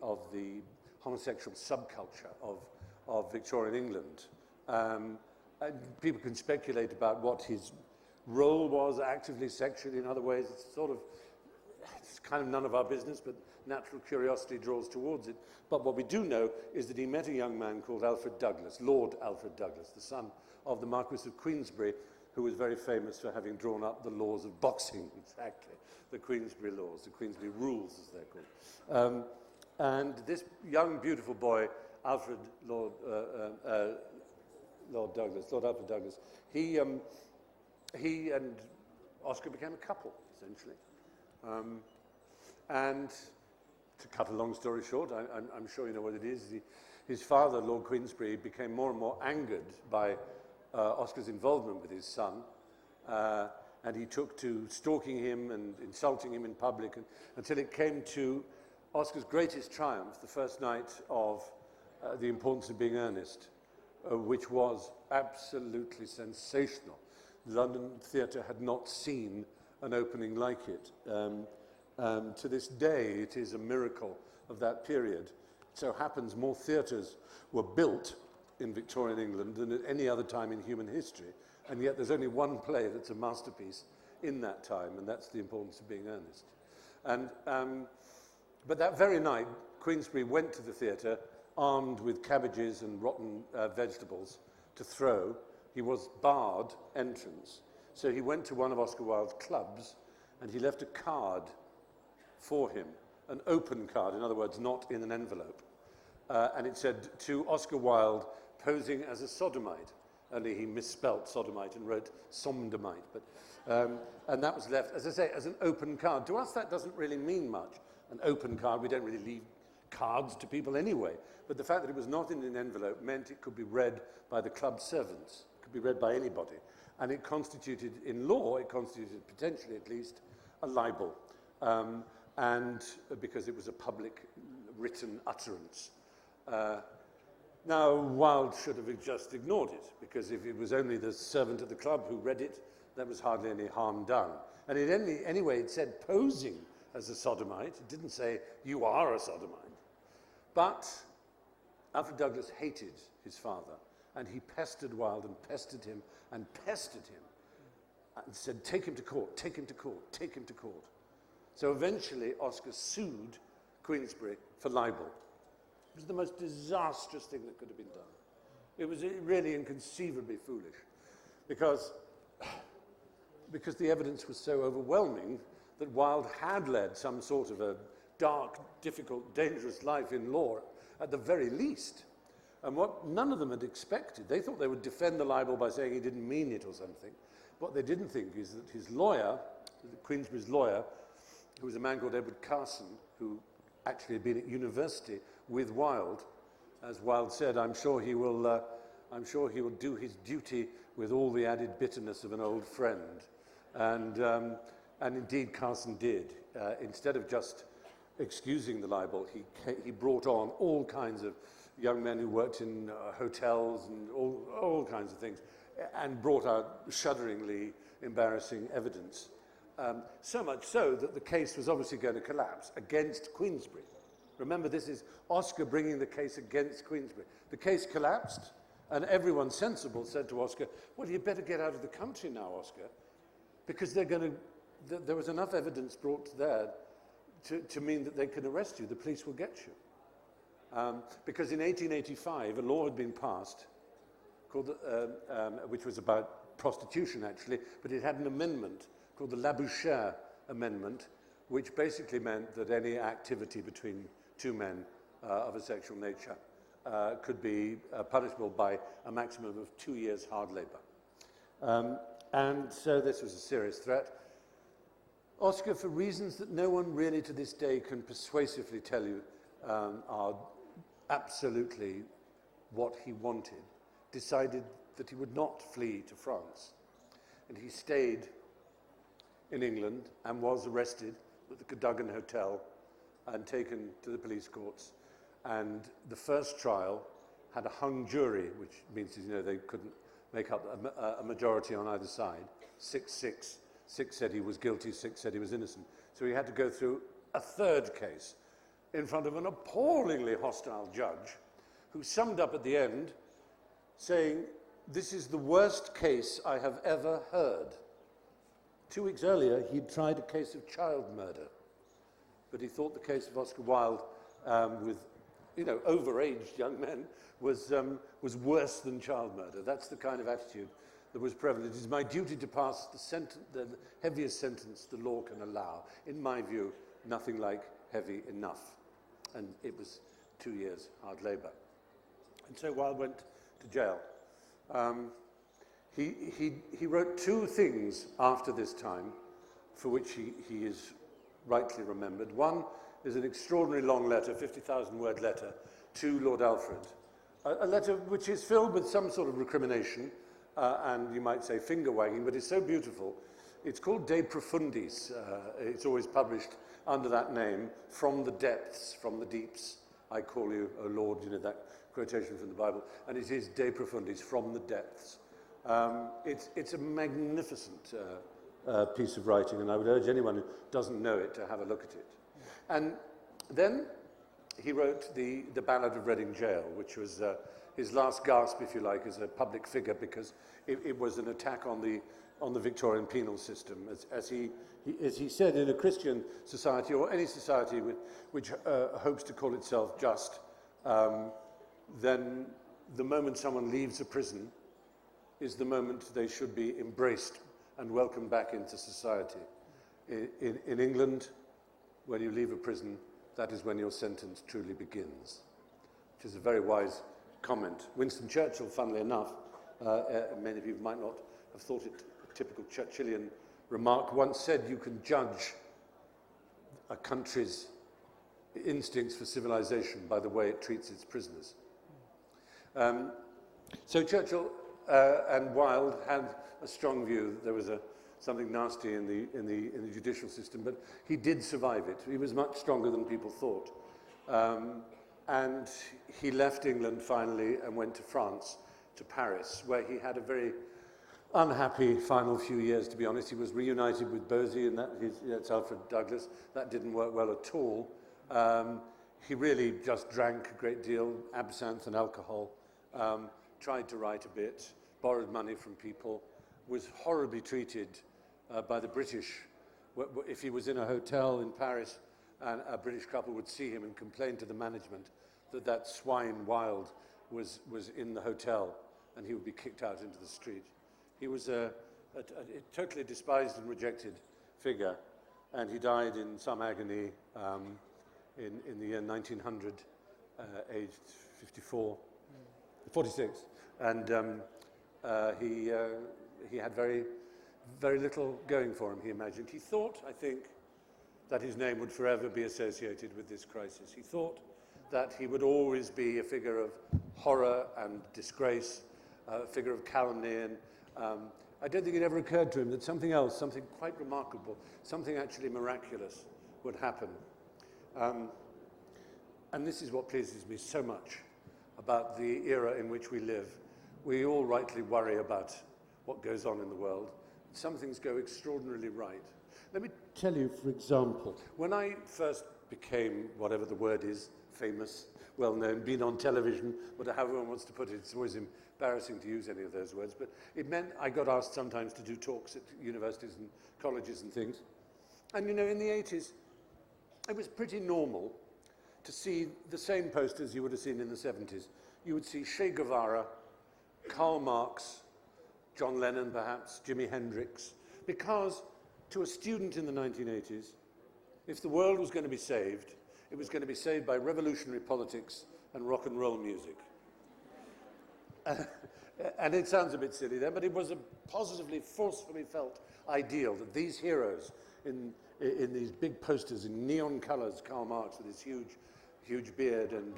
homosexual subculture of Victorian England. And people can speculate about what his role was actively, sexually, in other ways. It's kind of none of our business, but natural curiosity draws towards it. But what we do know is that he met a young man called Alfred Douglas, Lord Alfred Douglas, the son of the Marquis of Queensberry, who was very famous for having drawn up the laws of boxing, exactly, the Queensberry laws, the Queensberry rules, as they're called. And this young, beautiful boy, Alfred Lord Alfred Douglas, he and Oscar became a couple, essentially. And to cut a long story short, I'm sure you know what it is. His father, Lord Queensberry, became more and more angered by Oscar's involvement with his son, and he took to stalking him and insulting him in public until it came to Oscar's greatest triumph, the first night of The Importance of Being Earnest, which was absolutely sensational. The London theatre had not seen an opening like it. To this day, it is a miracle of that period. It so happens more theatres were built in Victorian England than at any other time in human history, and yet there's only one play that's a masterpiece in that time, and that's The Importance of Being Earnest. But that very night, Queensberry went to the theatre armed with cabbages and rotten vegetables to throw. He was barred entrance. So he went to one of Oscar Wilde's clubs and he left a card for him, an open card, in other words, not in an envelope. And it said, to Oscar Wilde, posing as a sodomite. Only he misspelt sodomite and wrote somdomite. And that was left, as I say, as an open card. To us, that doesn't really mean much. An open card, we don't really leave cards to people anyway. But the fact that it was not in an envelope meant it could be read by the club servants. It could be read by anybody. And it constituted, in law, it constituted potentially at least a libel. And because it was a public written utterance. Now, Wilde should have just ignored it, because if it was only the servant at the club who read it, there was hardly any harm done. And anyway, it said posing as a sodomite. It didn't say, you are a sodomite. But Alfred Douglas hated his father, and he pestered Wilde and pestered him and pestered him, and said, take him to court, take him to court, take him to court. So eventually, Oscar sued Queensberry for libel. It was the most disastrous thing that could have been done. It was really inconceivably foolish, because the evidence was so overwhelming that Wilde had led some sort of a dark, difficult, dangerous life in law, at the very least. And what none of them had expected, they thought they would defend the libel by saying he didn't mean it or something. What they didn't think is that his lawyer, Queensberry's lawyer, who was a man called Edward Carson, who actually had been at university with Wilde, as Wilde said, I'm sure he will do his duty with all the added bitterness of an old friend. And indeed, Carson did. Instead of just excusing the libel, he brought on all kinds of young men who worked in hotels and all kinds of things, and brought out shudderingly embarrassing evidence. So much so that the case was obviously going to collapse against Queensberry. Remember, this is Oscar bringing the case against Queensberry. The case collapsed, and everyone sensible said to Oscar, well, you better get out of the country now, Oscar, because there was enough evidence brought there to mean that they can arrest you. The police will get you. Because in 1885, a law had been passed, called which was about prostitution, actually, but it had an amendment called the Labouchere Amendment, which basically meant that any activity between two men of a sexual nature could be punishable by a maximum of 2 years hard labor. And so this was a serious threat. Oscar, for reasons that no one really to this day can persuasively tell you are absolutely what he wanted, decided that he would not flee to France. And he stayed in England and was arrested at the Cadogan Hotel and taken to the police courts. And the first trial had a hung jury, which means, you know, they couldn't make up a majority on either side. 6-6. 6 said he was guilty, 6 said he was innocent. So he had to go through a third case in front of an appallingly hostile judge who summed up at the end saying, "This is the worst case I have ever heard." 2 weeks earlier, he'd tried a case of child murder, but he thought the case of Oscar Wilde with, you know, overaged young men was worse than child murder. That's the kind of attitude that was prevalent. It is my duty to pass the heaviest sentence the law can allow. In my view, nothing like heavy enough. And it was 2 years hard labor. And so Wilde went to jail. He wrote 2 things after this time for which he is rightly remembered. One is an extraordinary long letter, 50,000-word letter, to Lord Alfred. A letter which is filled with some sort of recrimination, and you might say finger-wagging, but it's so beautiful. It's called De Profundis. It's always published under that name, from the depths, from the deeps. I call you, O Lord, you know, that quotation from the Bible. And it is De Profundis, from the depths. It's a magnificent piece of writing, and I would urge anyone who doesn't know it to have a look at it. And then he wrote the Ballad of Reading Gaol, which was his last gasp, if you like, as a public figure, because it was an attack on the Victorian penal system. As he said, in a Christian society, or any society which hopes to call itself just, then the moment someone leaves a prison is the moment they should be embraced and welcomed back into society. In England, when you leave a prison, that is when your sentence truly begins, which is a very wise comment. Winston Churchill, funnily enough, many of you might not have thought it a typical Churchillian remark, once said you can judge a country's instincts for civilization by the way it treats its prisoners. So Churchill and Wilde had a strong view that there was something nasty in the judicial system, but he did survive it. He was much stronger than people thought. And he left England finally and went to France, to Paris, where he had a very unhappy final few years, to be honest. He was reunited with Bosie, and that's Alfred Douglas. That didn't work well at all. He really just drank a great deal, absinthe and alcohol, tried to write a bit, borrowed money from people, was horribly treated by the British. If he was in a hotel in Paris, and a British couple would see him and complain to the management that swine Wilde was in the hotel, and he would be kicked out into the street. He was a totally despised and rejected figure, and he died in some agony in the year 1900, aged 46, and he had very, very little going for him, he imagined. He thought, I think, that his name would forever be associated with this crisis. He thought that he would always be a figure of horror and disgrace, a figure of calumny, and I don't think it ever occurred to him that something else, something quite remarkable, something actually miraculous would happen. And this is what pleases me so much about the era in which we live. We all rightly worry about what goes on in the world. Some things go extraordinarily right. Let me tell you, for example, when I first became, whatever the word is, famous, well-known, been on television, however one wants to put it, it's always embarrassing to use any of those words, but it meant I got asked sometimes to do talks at universities and colleges and things. And you know, in the 80s, it was pretty normal to see the same posters you would have seen in the 70s. You would see Che Guevara, Karl Marx, John Lennon perhaps, Jimi Hendrix, because to a student in the 1980s, if the world was going to be saved, it was going to be saved by revolutionary politics and rock and roll music. And it sounds a bit silly there, but it was a positively, forcefully felt ideal that these heroes in these big posters in neon colors, Karl Marx with his huge beard and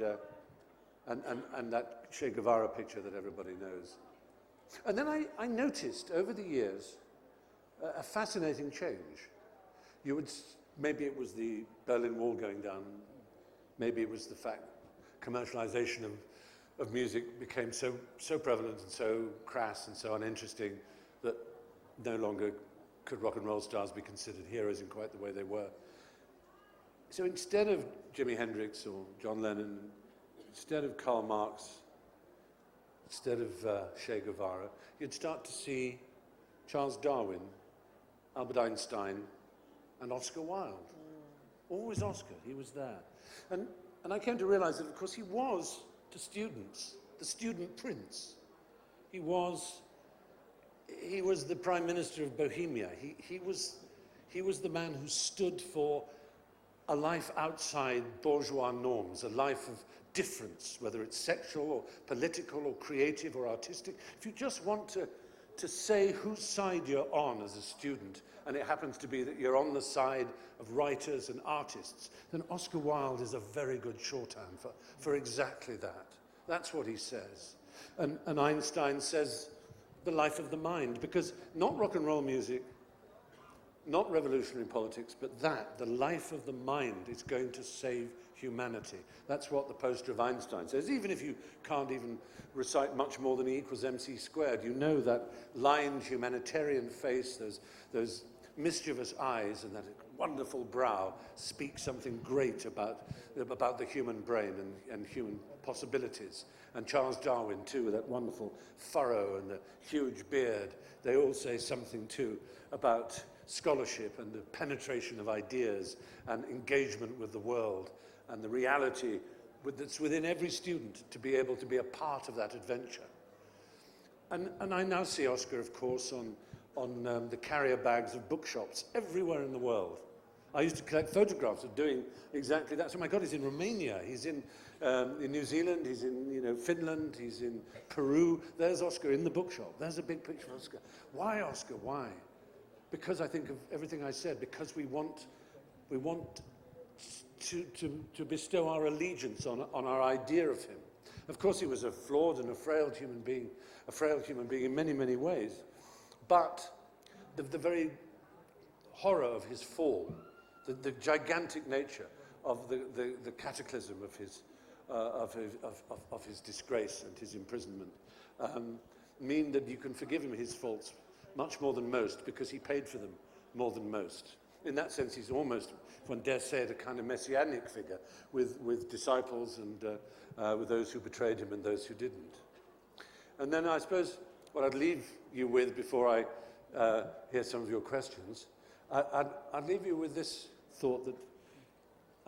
that Che Guevara picture that everybody knows. And then I noticed over the years a fascinating change. Maybe it was the Berlin Wall going down, maybe it was the fact commercialization of music became so prevalent and so crass and so uninteresting that no longer could rock and roll stars be considered heroes in quite the way they were. So instead of Jimi Hendrix or John Lennon, instead of Karl Marx, instead of Che Guevara, you'd start to see Charles Darwin, Albert Einstein, and Oscar Wilde. Always Oscar, he was there. And I came to realize that, of course, he was, to students, the student prince. He was the Prime Minister of Bohemia. He was the man who stood for a life outside bourgeois norms, a life of difference, whether it's sexual or political or creative or artistic. If you just want to say whose side you're on as a student, and it happens to be that you're on the side of writers and artists, then Oscar Wilde is a very good shorthand for exactly that. That's what he says. And Einstein says the life of the mind, because not rock and roll music, not revolutionary politics, but the life of the mind is going to save humanity. That's what the poster of Einstein says. Even if you can't even recite much more than E equals MC squared, you know that lined humanitarian face, those mischievous eyes and that wonderful brow speak something great about the human brain and human possibilities. And Charles Darwin too, with that wonderful furrow and the huge beard, they all say something too about scholarship and the penetration of ideas and engagement with the world and the reality that's within every student to be able to be a part of that adventure. And I now see Oscar, of course, on the carrier bags of bookshops everywhere in the world. I used to collect photographs of doing exactly that. So my God, he's in Romania, he's in New Zealand, he's in Finland, he's in Peru. There's Oscar in the bookshop. There's a big picture of Oscar. Why Oscar? Why? Because I think of everything I said, because we want to bestow our allegiance on our idea of him. Of course, he was a flawed and a frail human being in many, many ways. But the very horror of his fall, the gigantic nature of the cataclysm of his disgrace and his imprisonment, mean that you can forgive him his faults much more than most, because he paid for them more than most. In that sense, he's almost, if one dare say it, a kind of messianic figure with disciples and with those who betrayed him and those who didn't. And then I suppose what I'd leave you with before I hear some of your questions, I'd leave you with this thought that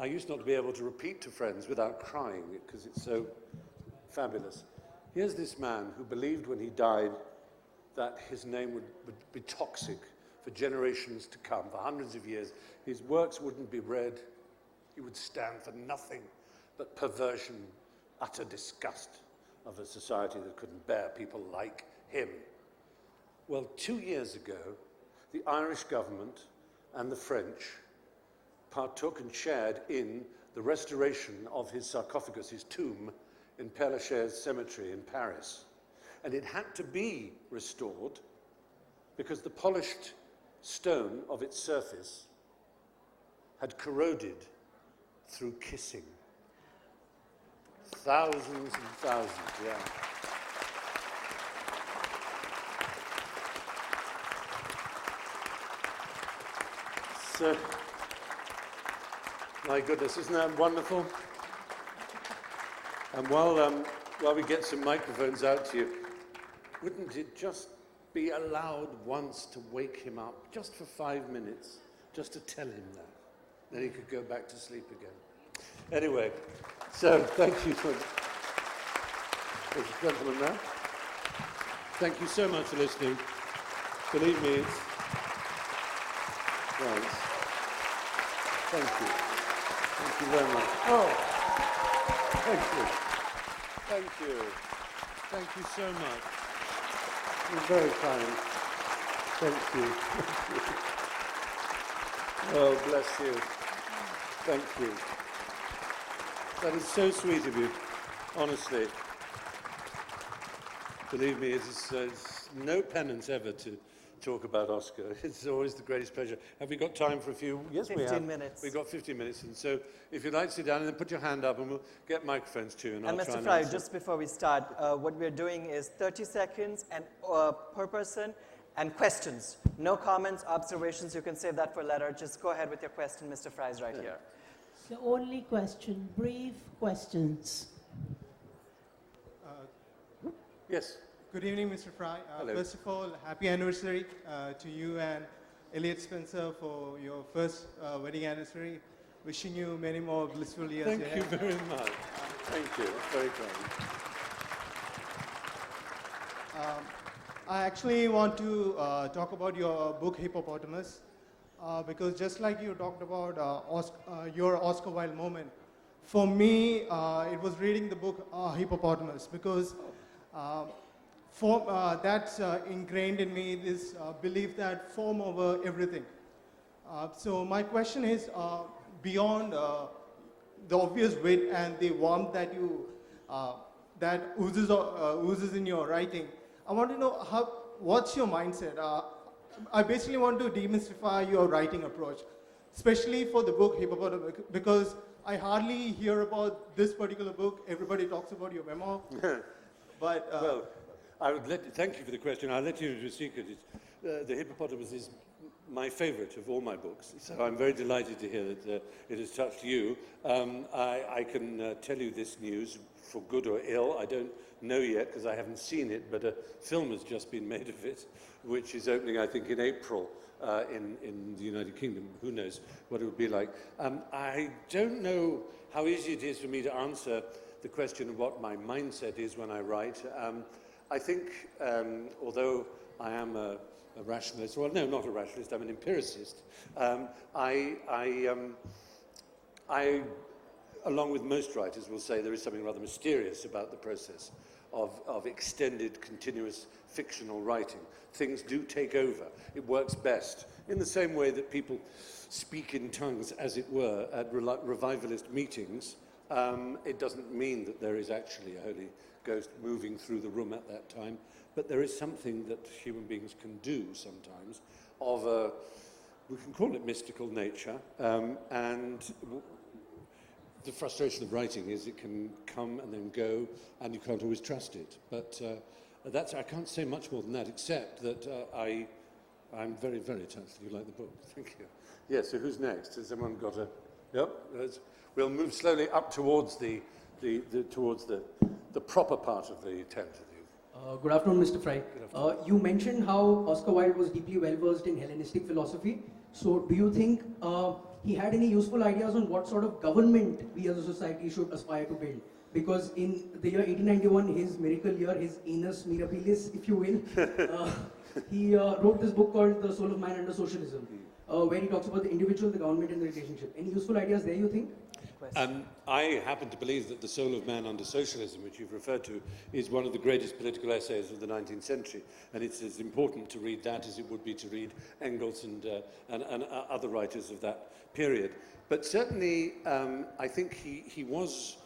I used not to be able to repeat to friends without crying, because it's so fabulous. Here's this man who believed when he died that his name would be toxic for generations to come, for hundreds of years. His works wouldn't be read. He would stand for nothing but perversion, utter disgust of a society that couldn't bear people like him. Well, 2 years ago, the Irish government and the French partook and shared in the restoration of his sarcophagus, his tomb, in Père Lachaise Cemetery in Paris. And it had to be restored because the polished stone of its surface had corroded through kissing. Thousands and thousands, yeah. So, my goodness, isn't that wonderful? And while we get some microphones out to you, wouldn't it just be allowed once to wake him up, just for 5 minutes, just to tell him that? Then he could go back to sleep again. Anyway, so thank you for gentlemen now. Thank you so much for listening. Believe me, it's thanks. Thank you. Thank you very much. Oh, thank you. Thank you. Thank you so much. You're very kind. Thank you. Oh, bless you. Thank you. That is so sweet of you, honestly. Believe me, it's no penance ever to talk about Oscar. It's always the greatest pleasure. Have we got time for a few? Yes, we have. 15 minutes. We've got 15 minutes. And so if you'd like to sit down and then put your hand up and we'll get microphones to you. And Mr. Fry, just before we start, what we're doing is 30 seconds and per person and questions. No comments, observations. You can save that for later. Just go ahead with your question. Mr. Fry is right here. The only question, brief questions. Yes. Good evening, Mr. Fry. Hello. First of all, happy anniversary to you and Elliot Spencer for your first wedding anniversary. Wishing you many more blissful years ahead. Thank you very much. Thank you. That's very kind. I actually want to talk about your book, Hippopotamus, because just like you talked about your Oscar Wilde moment, for me, it was reading the book Hippopotamus, because that's ingrained in me, this belief that form over everything. So my question is, beyond the obvious wit and the warmth that you that oozes in your writing, I want to know what's your mindset? I basically want to demystify your writing approach, especially for the book Hippopotamus, because I hardly hear about this particular book. Everybody talks about your memoir. But well, I would thank you for the question. I'll let you into a secret. The Hippopotamus is my favorite of all my books, so I'm very delighted to hear that it has touched you. I can tell you this news, for good or ill. I don't know yet because I haven't seen it, but a film has just been made of it, which is opening, I think, in April in the United Kingdom. Who knows what it would be like. I don't know how easy it is for me to answer the question of what my mindset is when I write. I think, although I am a rationalist, well, no, not a rationalist, I'm an empiricist, I, along with most writers, will say there is something rather mysterious about the process of extended, continuous fictional writing. Things do take over. It works best. In the same way that people speak in tongues, as it were, at revivalist meetings, it doesn't mean that there is actually a Holy Ghost moving through the room at that time, but there is something that human beings can do sometimes of a, we can call it mystical nature, and the frustration of writing is it can come and then go, and you can't always trust it. But I can't say much more than that, except that I'm very, very touched that you like the book. Thank you. Yes, so who's next? Has someone got a... Yep, we'll move slowly up towards the proper part of the tent. Good afternoon, Mr. Fry. You mentioned how Oscar Wilde was deeply well-versed in Hellenistic philosophy. So do you think he had any useful ideas on what sort of government we as a society should aspire to build? Because in the year 1891, his miracle year, his annus mirabilis, if you will, he wrote this book called The Soul of Man Under Socialism, where he talks about the individual, the government, and the relationship. Any useful ideas there, you think? question. I happen to believe that The Soul of Man Under Socialism, which you've referred to, is one of the greatest political essays of the 19th century. And it's as important to read that as it would be to read Engels and other writers of that period. But certainly, I think he was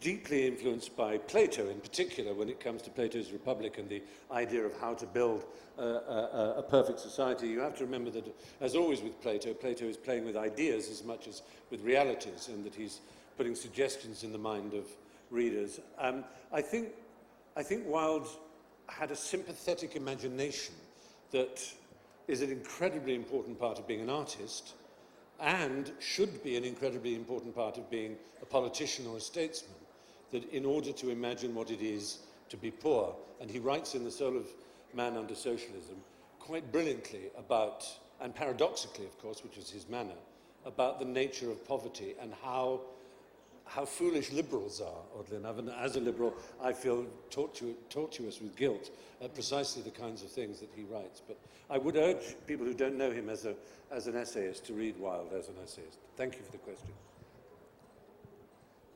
deeply influenced by Plato in particular when it comes to Plato's Republic and the idea of how to build a perfect society. You have to remember that, as always with Plato, Plato is playing with ideas as much as with realities, and that he's putting suggestions in the mind of readers. I think Wilde had a sympathetic imagination that is an incredibly important part of being an artist and should be an incredibly important part of being a politician or a statesman, that in order to imagine what it is to be poor, and he writes in The Soul of Man Under Socialism quite brilliantly about, and paradoxically of course, which is his manner, about the nature of poverty and how foolish liberals are, oddly enough. And as a liberal, I feel tortuous with guilt at precisely the kinds of things that he writes. But I would urge people who don't know him as an essayist to read Wilde as an essayist. Thank you for the question.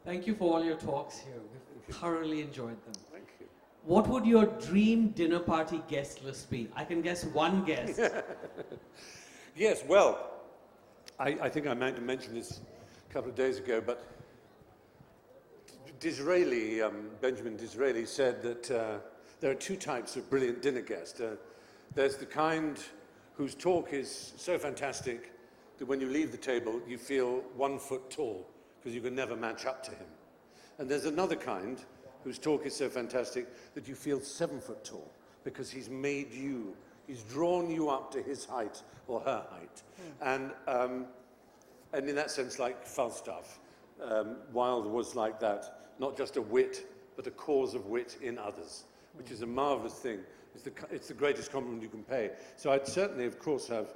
Thank you for all your talks here. We've thoroughly enjoyed them. Thank you. What would your dream dinner party guest list be? I can guess one guest. Yes, well, I think I meant to mention this a couple of days ago, but Disraeli, Benjamin Disraeli, said that there are two types of brilliant dinner guests. There's the kind whose talk is so fantastic that when you leave the table, you feel 1 foot tall, because you can never match up to him. And there's another kind whose talk is so fantastic that you feel 7 foot tall, because he's made you, he's drawn you up to his height or her height. And in that sense, like Falstaff, Wilde was like that, not just a wit, but a cause of wit in others, which is a marvelous thing. It's the greatest compliment you can pay. So I'd certainly, of course, have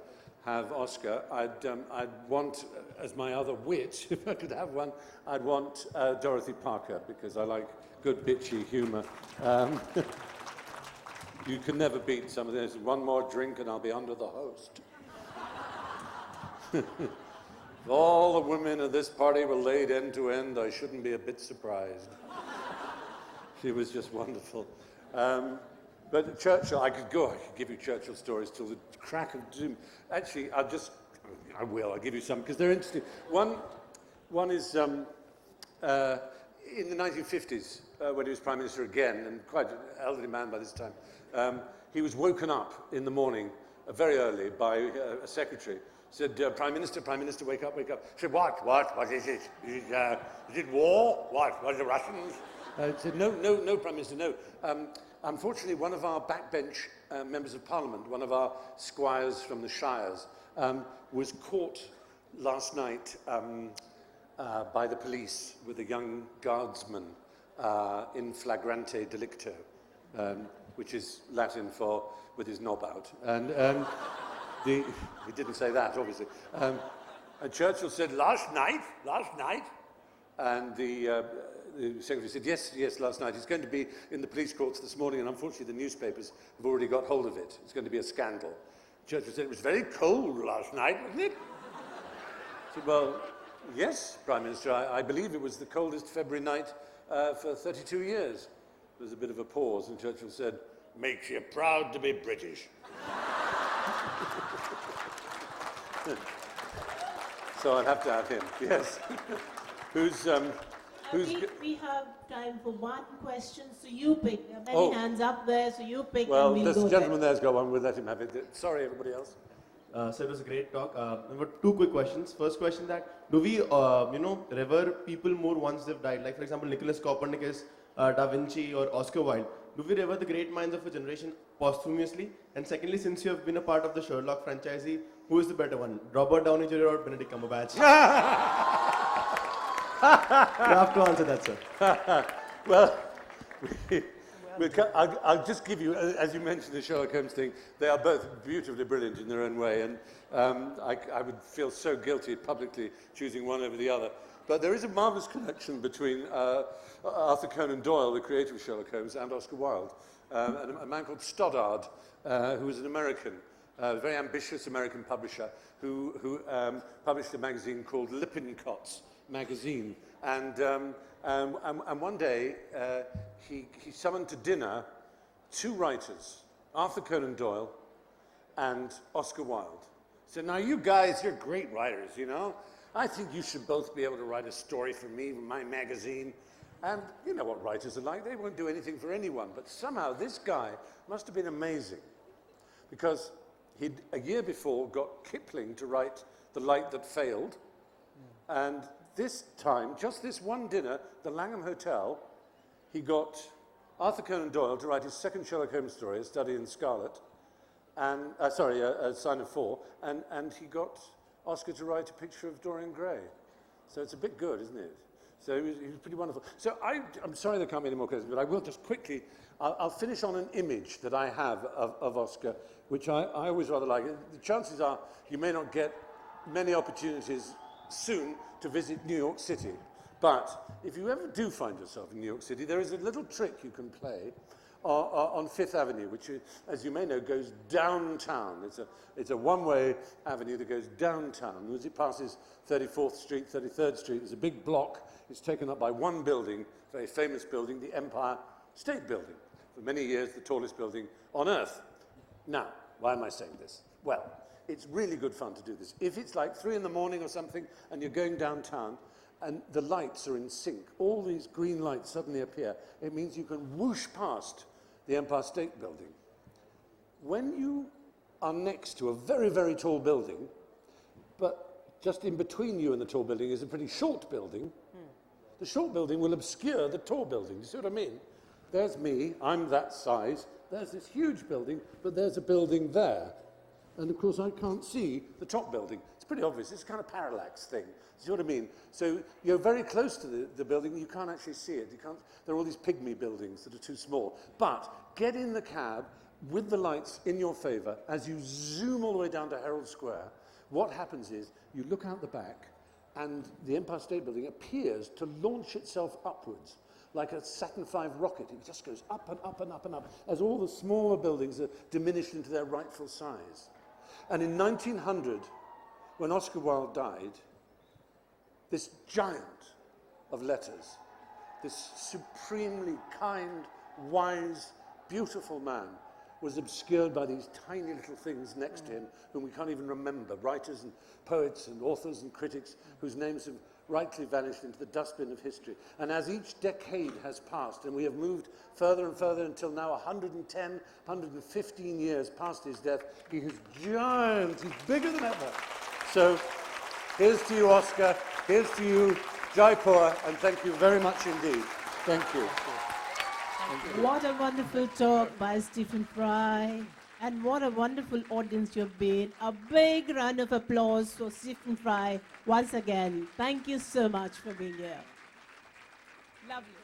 Oscar. I'd want, as my other wit, if I could have one, I'd want Dorothy Parker, because I like good bitchy humour. You can never beat some of this. One more drink and I'll be under the host. If all the women of this party were laid end to end, I shouldn't be a bit surprised. She was just wonderful. But Churchill, I could give you Churchill stories till the crack of doom. Actually, I'll give you some, because they're interesting. One is in the 1950s, when he was Prime Minister again, and quite an elderly man by this time, he was woken up in the morning, very early, by a secretary. Said, Prime Minister, wake up, wake up. Said, what is it? Is it war? What are the Russians? Said, no, Prime Minister, no. Unfortunately, one of our backbench members of Parliament, one of our squires from the Shires, was caught last night by the police with a young guardsman in flagrante delicto, which is Latin for with his knob out. And he didn't say that, obviously. And Churchill said, last night? And the secretary said, yes, last night. It's going to be in the police courts this morning, and unfortunately the newspapers have already got hold of it. It's going to be a scandal. Churchill said, it was very cold last night, wasn't it? I said, well, yes, Prime Minister, I believe it was the coldest February night for 32 years. There was a bit of a pause, and Churchill said, makes you proud to be British. So I'd have to have him, yes. We have time for one question, so you pick. There are many hands up there, so you pick and we'll this go gentleman there. there's got one, we'll let him have it. Sorry, everybody else. So it was a great talk. I've got two quick questions. First question that, do we, revere people more once they've died? Like, for example, Nicholas Copernicus, Da Vinci, or Oscar Wilde. Do we revere the great minds of a generation posthumously? And secondly, since you have been a part of the Sherlock franchisee, who is the better one, Robert Downey Jr. or Benedict Cumberbatch? You have to answer that, sir. Well, I'll just give you, as you mentioned the Sherlock Holmes thing, they are both beautifully brilliant in their own way, and I would feel so guilty publicly choosing one over the other. But there is a marvellous connection between Arthur Conan Doyle, the creator of Sherlock Holmes, and Oscar Wilde, and a man called Stoddard, who was an American, a very ambitious American publisher, who published a magazine called Lippincott's magazine. And one day, he summoned to dinner two writers, Arthur Conan Doyle and Oscar Wilde. He said, now you guys, you're great writers, you know. I think you should both be able to write a story for me, for my magazine. And you know what writers are like, they won't do anything for anyone. But somehow this guy must have been amazing, because he'd, a year before, got Kipling to write The Light That Failed. And this time, just this one dinner, the Langham Hotel, he got Arthur Conan Doyle to write his second Sherlock Holmes story, A Study in Scarlet, and, A Sign of Four, and he got Oscar to write a picture of Dorian Gray. So it's a bit good, isn't it? So he was pretty wonderful. So I'm sorry there can't be any more questions, but I will just quickly, I'll finish on an image that I have of Oscar, which I always rather like. The chances are you may not get many opportunities soon to visit New York City. But if you ever do find yourself in New York City, there is a little trick you can play on Fifth Avenue, which, as you may know, goes downtown. It's a one-way avenue that goes downtown. As it passes 34th Street, 33rd Street, there's a big block. It's taken up by one building, a very famous building, the Empire State Building. For many years, the tallest building on Earth. Now, why am I saying this? Well, it's really good fun to do this. If it's like 3 in the morning or something, and you're going downtown, and the lights are in sync, all these green lights suddenly appear, it means you can whoosh past the Empire State Building. When you are next to a very, very tall building, but just in between you and the tall building is a pretty short building, the short building will obscure the tall building. You see what I mean? There's me, I'm that size, there's this huge building, but there's a building there. And of course I can't see the top building. It's pretty obvious, it's a kind of parallax thing. You see what I mean? So you're very close to the building, you can't actually see it. There are all these pygmy buildings that are too small. But get in the cab with the lights in your favor as you zoom all the way down to Herald Square. What happens is you look out the back and the Empire State Building appears to launch itself upwards like a Saturn V rocket. It just goes up and up and up and up as all the smaller buildings are diminished into their rightful size. And in 1900, when Oscar Wilde died, this giant of letters, this supremely kind, wise, beautiful man, was obscured by these tiny little things next to him whom we can't even remember, writers and poets and authors and critics whose names have rightly vanished into the dustbin of history. And as each decade has passed, and we have moved further and further until now 110, 115 years past his death, he is giant, he's bigger than ever. So here's to you, Oscar, here's to you, Jaipur, and thank you very much indeed. Thank you. What a wonderful talk by Stephen Fry. And what a wonderful audience you've been. A big round of applause for Stephen Fry once again. Thank you so much for being here. Lovely.